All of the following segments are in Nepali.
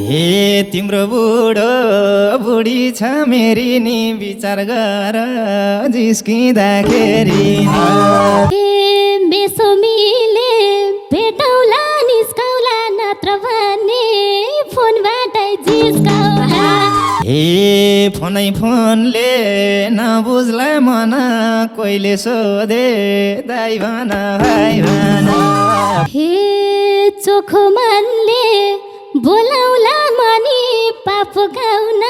हे तिम्रो बुढो बुढी छ मेरी नि विचार गर जिस्किँदाखेरि मेसो मिले भेटौला निस्कौला नत्र भने फोनबाटै जिस्कौला हे फोनले नबुझ्ला मन कोहीले सोधे दाइ भन भाइ भन हे चोखो मनले बोलाउला मनी पाप गाउन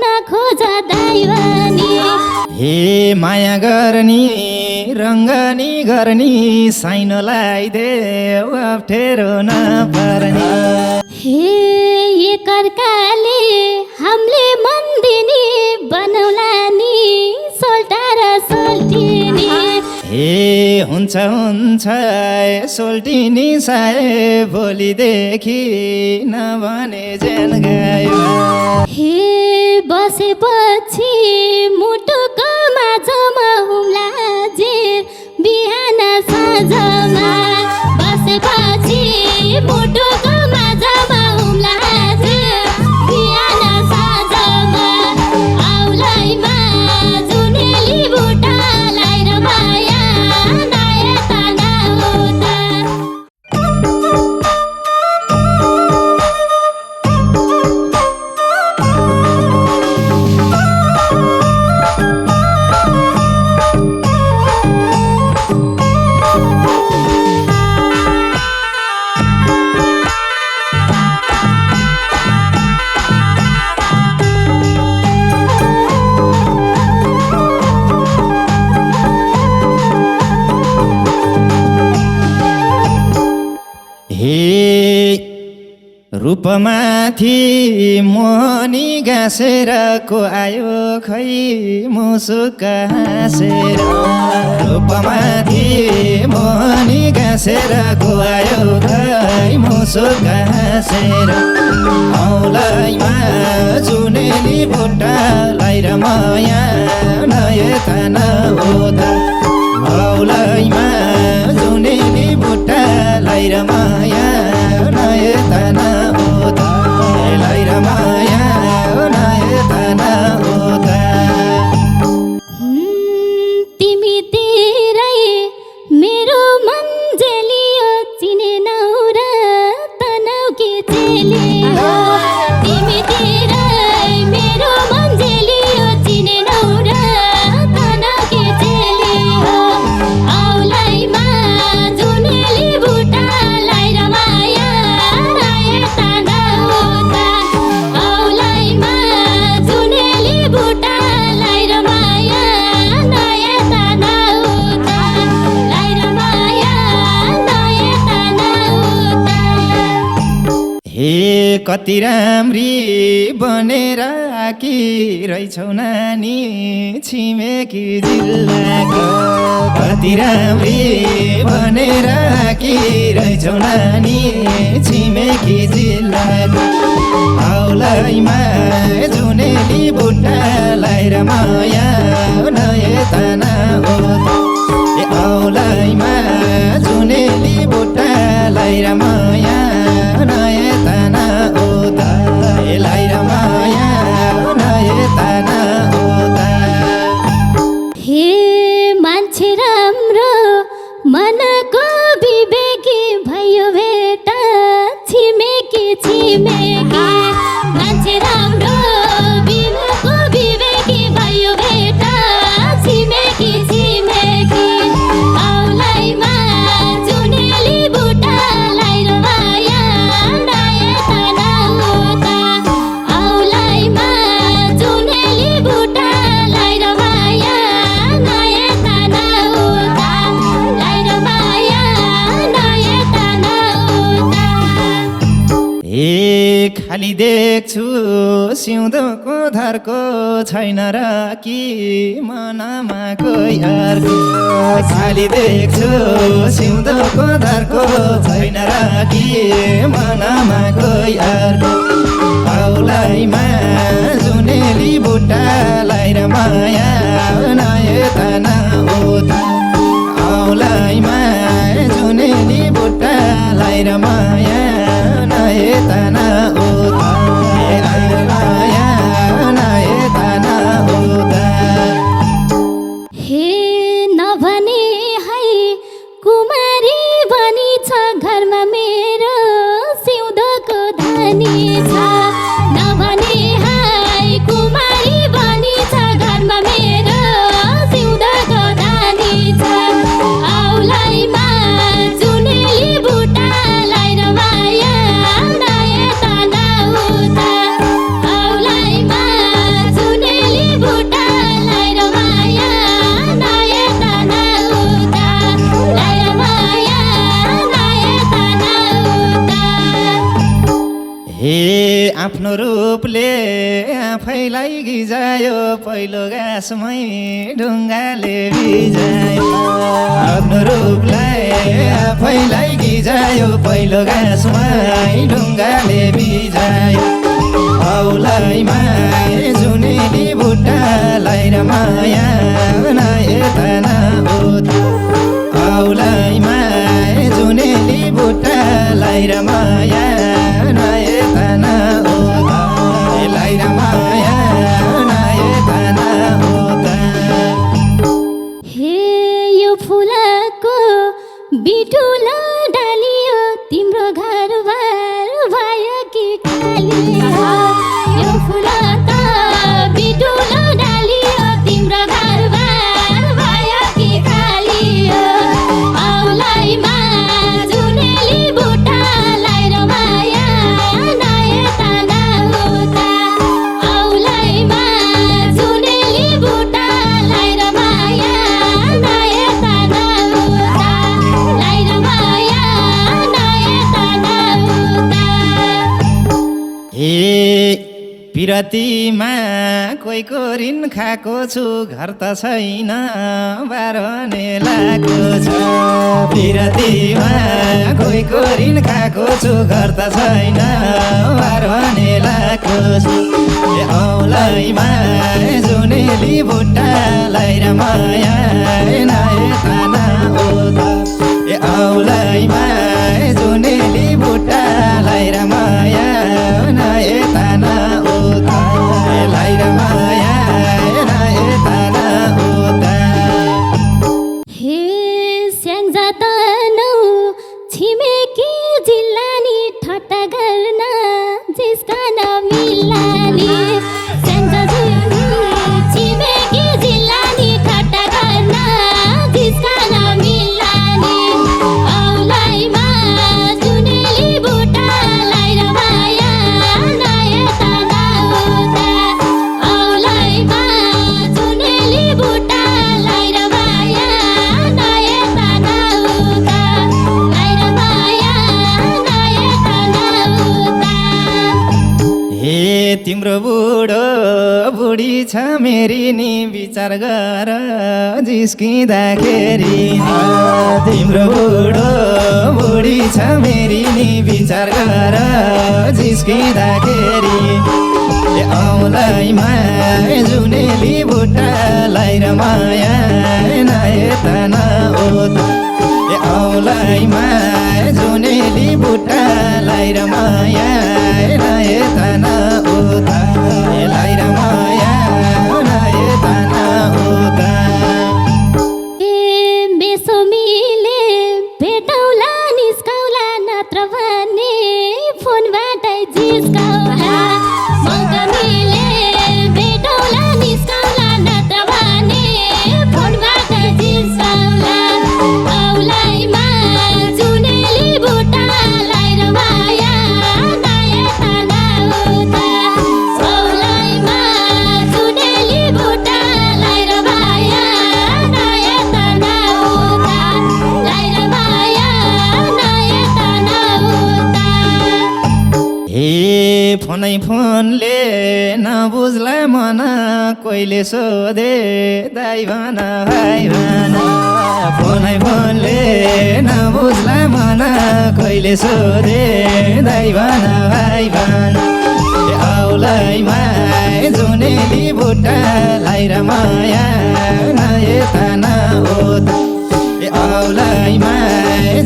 नखोज दाइ भनी हे माया गर्ने रङ्गनी गर्ने साइन लगाइदेऊ अप्ठ्यारो नपर्ने हे एकअर्काले हामीले मन दिने बनाउला नि सोल्टा र सोल्टिनी हे हुन्छ सोल्टिनी साए भोलिदेखि नभने जेन गयो हे बसेपछि मुटुको माझमा हुम्ला जे बिहान साँझमा बसेपछि मुटुको माझमा हुम्ला जे बिहान साँझमा आउलाइमा जुनेली बुटालाई र माया नयता नहुँदा रूपमाथि मोहनी गाँसेर को आयो खै मुसुक हाँसेर रूपमाथि मोहनी गाँसेर को आयो खै मुसुक हाँसेर औलैमा जुनेली बुट्टालाई र माया नयता नहुँदा औलैमा जुनेली बुट्टालाई र माया नयता नहुँदा लाई र माया नयता नहुँदा तिमीतिरै मेरो मन जेलियो चिनेनौ र तनाउ के चेलियो तिमीतिरै मेरो मन जेलियो चिनेनौ र तनाउ के चेलियो औलैमा जुनेली बुटालाई र माया नयता नहुँदा औलैमा जुनेली बुटालाई र माया नयता नहुँदा लाई र माया नयता नहुँदा हे कति राम्री बनेर आकी रहेछौ नानी छिमेकी जिल्लाको कति राम्री बनेर आकी रहेछौ नानी छिमेकी जिल्लाको औलैमा जुनेली बुट्टालाई र माया नयता नहुँदा औलैमा जुनेली बुट्टालाई र माया नयता नहुँदा लाई र माया नयता नहुँदा हे मान्छे राम्रो मनको विवेकी भयो भेटा छिमेकी मान्छे राम्रो विवेकको विवेकी भयो भेटा छिमेकी औलैमा जुनेली बुटालाई र माया नयता नहुँदा औलैमा जुनेली बुटालाई र माया नयता नहुँदा लाई र माया नयता नहुँदा हे खाली देख्छु सिउँदोको धर्को छैन र कि मनमा कोही अर्को खाली देख्छु सिउँदोको धर्को छैन र कि मनमा कोही अर्को औलैमा जुनेली बुट्टालाई र माया नयता नहुँदा औलैमा जुनेली बुट्टालाई र माया नयता नहुँदा दानी छ नभने हाय कुमारी बनी छ घरमा मेरो सिउँदको दानी छ औलाइमा जुनेली बुटालाई र माया नयाँ तना उता औलाइमा जुनेली बुटालाई र माया नयाँ तना उता लाई र माया नयाँ तना उता हे आफ्नो रूपले आफैलाई गिजायो पहिलो गाँसमै ढुङ्गाले भिजायो आफ्नो रूपलाई आफैलाई गिजायो पहिलो गाँसमै ढुङ्गाले भिजायो औलाइमा जुनेली बुट्टालाई र माया नयाँ तना उता औलाइमा जुनेली बुट्टालाई र माया नयाँ तना उता लाई र माया नयाँ तना उता हे यो फुलको बिटुलो डालियो तिम्रो घरबार भयो कि खाली यो फुल त बिटुलो डालियो तिम्रो घरबार भयो कि खाली औलाइमा जुनेली बुटालाई र माया नयाँ तना उता औलाइमा जुनेली बुटालाई र माया नयाँ तना उता लाई र माया नयाँ तना उता हे पिरतीमा कोहीको ऋण खाएको छु घर त छैन बाह्रने लाएको छ पिरतीमा कोहीको ऋण खाएको छु घर त छैन बाह्रने लाएको छु ए औलाइमा जुनेली बुट्टालाई र माया नयाँ तना उता ए औलाइमा जुनेली बुट्टालाई र माया नयाँ तना उता लाई र माया नयाँ तना उता हे स्याङ्जा तनौ छिमेकी जिल्लानी ठट्टा गर्न जिस्कन मिल्लानी स्याङ्जा छिमेकी जिल्लानी ठट्टा गर्न जिस्कन मिल्लानी औलाइमा जुनेली बुटालाई र माया नयाँ तना उता औलाइमा जुनेली बुटालाई र माया नयाँ तना उता लाई र माया नयाँ तना उता हे तिम्रो बुढो बुढी छ मेरी नि विचार गर जिस्किँदाखेरि तिम्रो बुढो बुढी छ मेरी नि विचार गर जिस्किँदाखेरि ए औलाइमा जुनेली बुट्टालाई र माया नयाँ तना उता ए औलाइमा जुनेली बुट्टालाई र माया नयाँ तना उता लाई र माया नयाँ तना उता ए मेसो मिले भेटौला निस्कौला नत्र भने फोनबाटै जिस्कौला मौका मिले भेटौला निस्कौला नत्र भने फोनबाटै जिस्कौला औलाइमा जुनेली बुटालाई र माया नयाँ तना उता औलाइमा जुनेली बुटालाई र माया नयाँ तना उता लाई र माया नयाँ तना उता हे फोनले नबुझ्ला मन कोहीले सोधे दाइ भन भाइ भन फोनले नबुझ्ला मन कोहीले सोधे दाइ भन भाइ भन ए औलाइमा जुनेली बुट्टालाई र माया नयाँ तना उता ए औलाइमा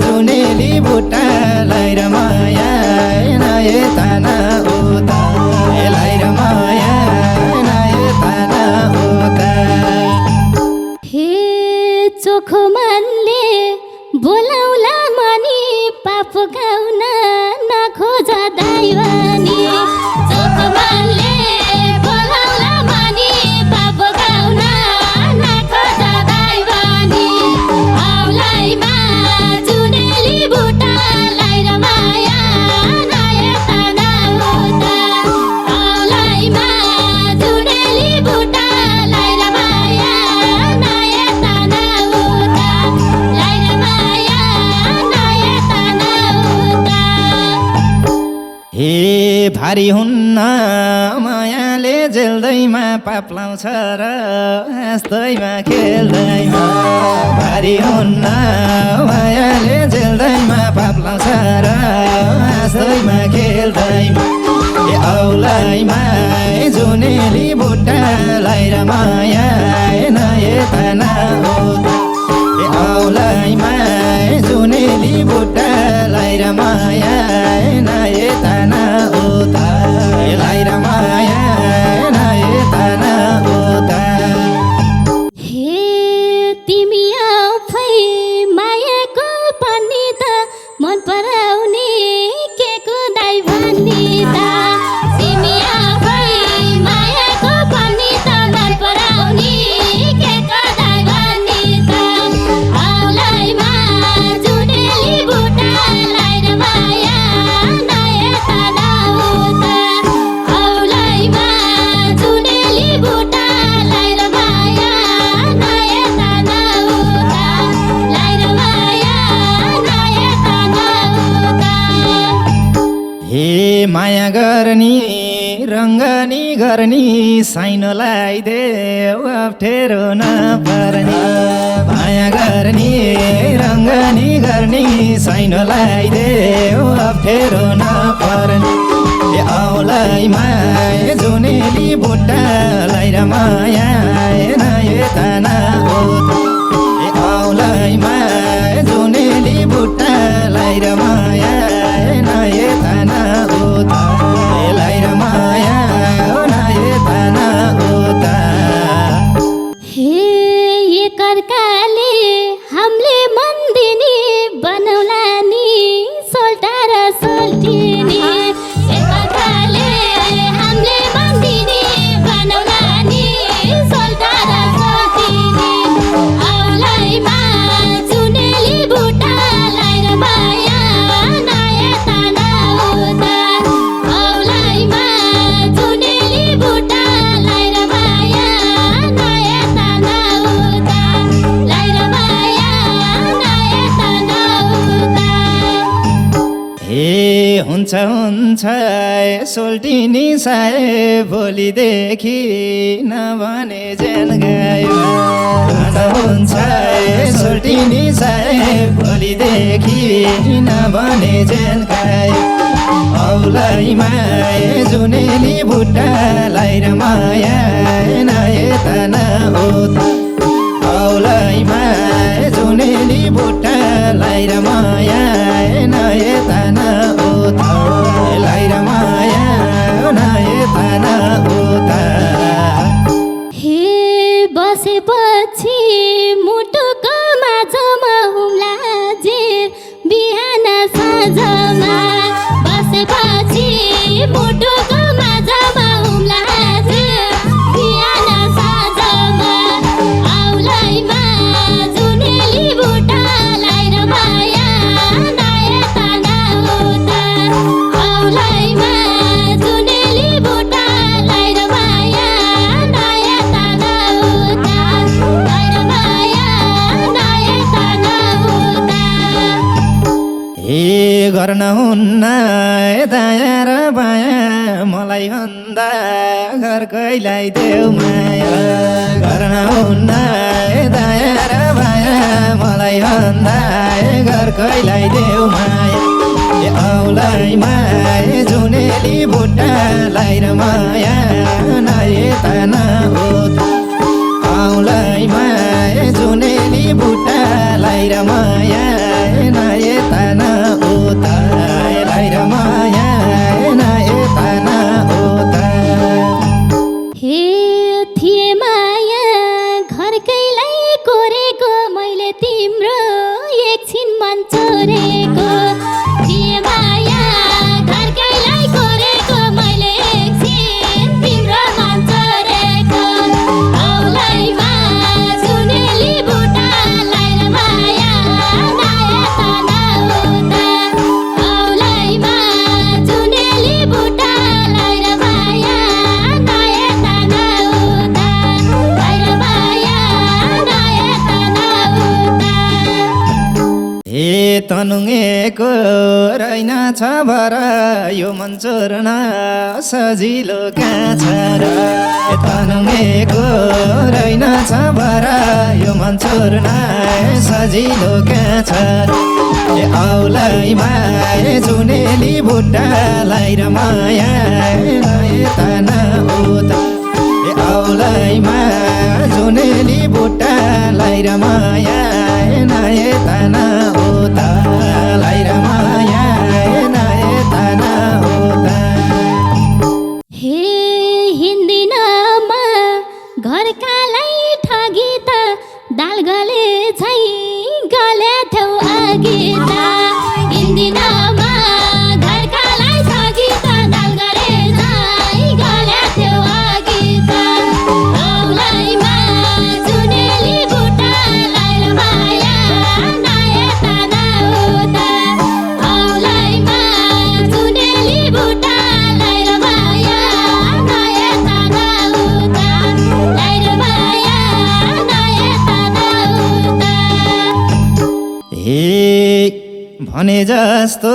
जुनेली बुट्टालाई र माया नयाँ तना उता लाई र माया नयाँ तना उता हे चोखो मनले बोलाउला मनी पाप गाउन नखोज दाइवानी भारी हुन्न मायाले जेल्दैमा पाप लाउँछ र हाँस्दैमा खेल्दैमा भारी हुन्न मायाले जेल्दैमा पाप लाउँछ र हाँस्दैमा खेल्दैमा ए औलाइमा जुनेली बुट्टालाई र माया नए तना हो ए औलाइमा जुनेली बुट्टालाई र माया नए तना हो लाई र माया नए तना हो हे तिमी आफै मायाको पनि त मन पराउने के को दाइ भन्ने त तिमी आफै मायाको पनि त मन पराउने के को दाइ भन्ने त औलाइमा जुनेली बुट्टालाई र माया नए तना हो त औलाइमा जुनेली बुट्टालाई र माया नए तना हो त लाई र माया नए तना हो त हे माया गर्ने रङ्गनी गर्ने साइनोलाई देऊ अप्ठ्यारो नपर्ने माया गर्ने रङ्गनी गर्ने साइनोलाई देऊ अप्ठ्यारो नपर्ने ए औलाइमा जुनेली बुट्टालाई र माया नए तना हो ए औलाइमा जुनेली बुट्टालाई र माया नए तना हो लाई र माया नए तना हो हे एकअर्काले हामीले मन दिने बनाउला नि सोल्टा र सोल्टिनी एकअर्काले हामीले मन दिने बनाउला नि सोल्टा र सोल्टिनी औलाइमा जुनेली बुट्टालाई र माया नए तना हो त औलाइमा जुनेली बुट्टालाई र माया नए तना हो त लाई र माया नए तना हो त हे हुन्छ हुन्छ सोल्टिनी साए भोलिदेखि नभने जेन गयो हुन्छ सोल्टिनी साए भोलिदेखि नभने जेन गयो औलाइमा जुनेली बुट्टालाई र माया नए तना हो औलाइमा जुनेली बुट्टालाई र माया नए तना हो लाई र माया नए तना हो हे बसेपछि मुटुको माझमा हुम्ला जेर बिहान साँझमा बसेपछि मुटुको माझमा हुम्ला जेर बिहान साँझमा औलाइमा जुनेली बुट्टालाई र माया नए तना हो त औलाइमा जुनेली बुट्टालाई र माया नए तना हो त लाई र माया नए तना हो त हे गर्न हुन्न दाया र बाया मलाई भन्दा घरकैलाई देऊ माया गर्न हुन्न दाया र बाया मलाई भन्दा घरकैलाई देऊ माया ए औलाइमा जुनेली बुट्टालाई र माया नए तना हो औलाइमा जुनेली बुट्टालाई र माया नए तना हो लाई र माया नए तना हो हे थिए माया घरकैलाई कोरेको मैले तिम्रो एकछिन मन चोरेको थिए माया घरकैलाई कोरेको मैले एकछिन तिम्रो मन चोरेको औलाइमा जुनेली बुट्टालाई र माया नए तना हो त औलाइमा जुनेली बुट्टालाई र माया नए तना हो त लाई र माया नए तना हो त हे तनुङेको र छैन छ भर यो मन चोर्न सजिलो कहाँ छ र तनुङ्गेको रहेन छ भर यो मन चोर्न सजिलो कहाँ छ र औलैमा जुनेली बुट्टालाई र माया यता न उता औलैमा जुनेली बुट्टालाई र माया यता न उता लाई र माया यता न उता हे हिन्दिनमा घरकालाई ठगी त दाल गले झै गले थेउ अघि त हिन्दिनमा घरकालाई ठगी त दाल गले झै गले थेउ अघि त औलैमा जुनेली बुट्टालाई र माया नयता नउता औलैमा जुनेली बुट्टालाई र माया नयता नउता लाई र माया नयता नउता हे भने जस्तो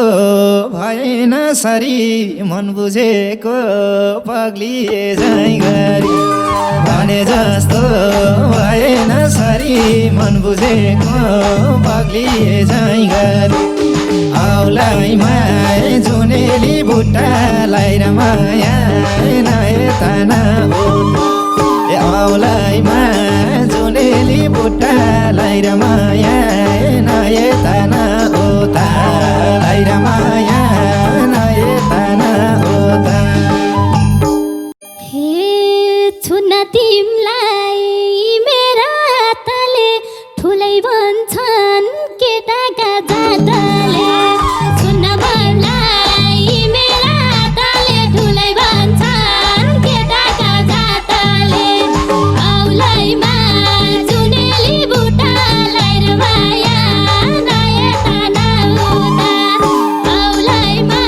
भएन सरी मन बुझेको पग्लिए झै गरी भने जस्तो भएन सरी मन बुझेको पग्लिए झै गरी औलैमा जुनेली बुट्टालाई र माया यता न उता औलैमा जुनेली बुट्टालाई र माया यता न उता लाई र माया यता न उता हे छुन्न तिमलाई मेरा हातले ठुलै भन्छन् केटाका जातले छुन्न मलाई मेरा हातले ठुलै भन्छन् केटाका जातले औलैमा जुनेली बुट्टालाई र माया नयता नउता औलैमा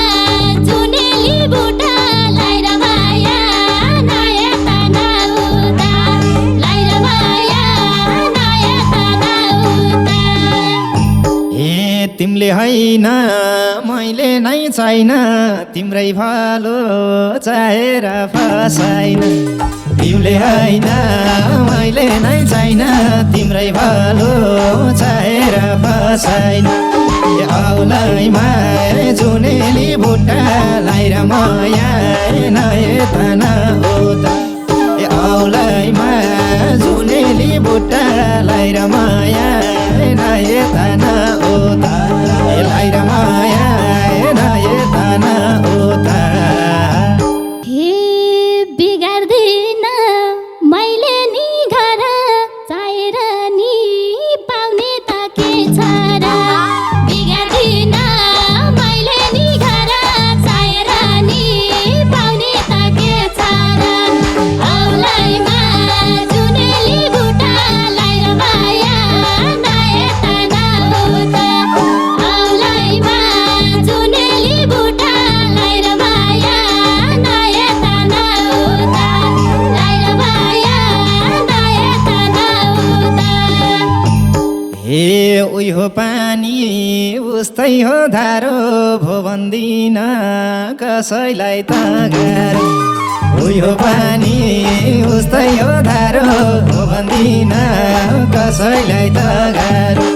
जुनेली बुट्टालाई र माया नयता नउता लाई र माया नयता नउता हे तिमीले होइन मैले नै छैन तिम्रै भालो चाहेर फसाइन तिमीले होइन मैले नै छैन तिम्रै भालो चाहेर फसाइन औलैमा जुनेली बुट्टालाई र माया यता न उता औलैमा जुनेली बुट्टालाई र माया यता न उता लाई र माया यता न उता हे बिगार्दिन मैले नि घर चाहेर नि पाउने त के छ र बिगार्दिन मैले नि घर चाहेर नि पाउने त के छ र औलैमा जुनेली बुट्टालाई र माया नयता नउता औलैमा जुनेली बुट्टालाई र माया नयता नउता लाई र माया नयता नउता हे उही हो पानी उस्तै हो धारो भो भन्दिन कसैलाई त गाह्रो उही हो पानी उस्तै हो धारो भो भन्दिन कसैलाई त गाह्रो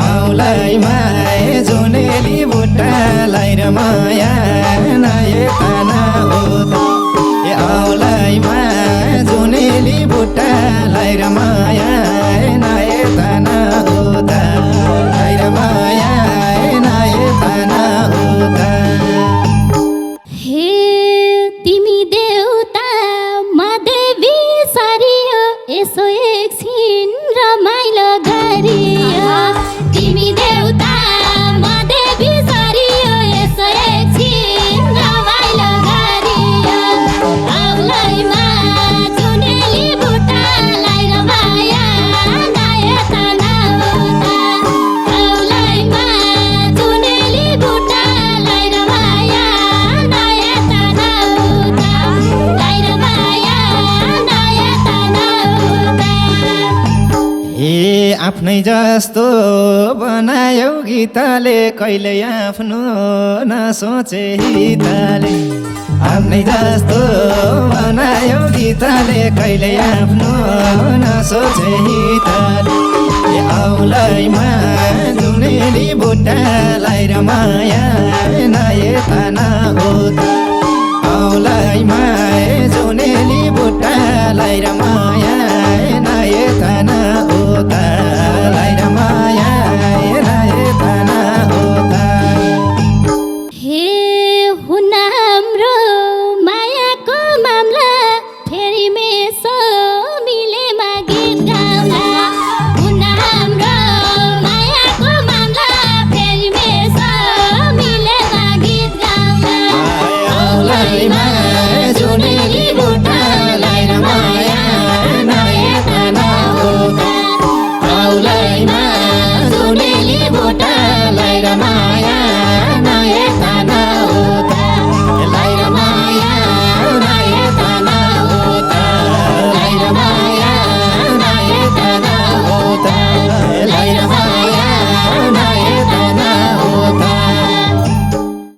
औलैमा जुनेली बुट्टालाई र माया यता न उता औलैमा जुनेली बुट्टालाई र माया यता न उता लाई र माया यता न उता हे तिमी देउता म देवी सरियो यसो एकछिन रमाइलो गरियो तिमी देउता म देवी सरियो यसो एकछिन रमाइलो गरियो औलैमा जुनेली बुट्टालाई र माया नयता नउता औलैमा जुनेली बुट्टालाई र माया नयता नउता लाई र माया नयता नउता आफ्नै जस्तो बनायौ गीतले कहिले आफ्नो नसोचे हितले आफ्नै जस्तो बनायौ गीतले कहिले आफ्नो नसोचे हितले औलैमा जुनेली बुट्टालाई र माया नयता नहोता औलैमा जुनेली बुट्टालाई र माया नयता नहोता लाई र माया नयता नहोता हे हुन हाम्रो मायाको मामला फेरि मेसो मिलेमा गीत गाउला हुन हाम्रो मायाको मामला फेरि मेसो मिलेमा गीत गाउला औलैमा जुन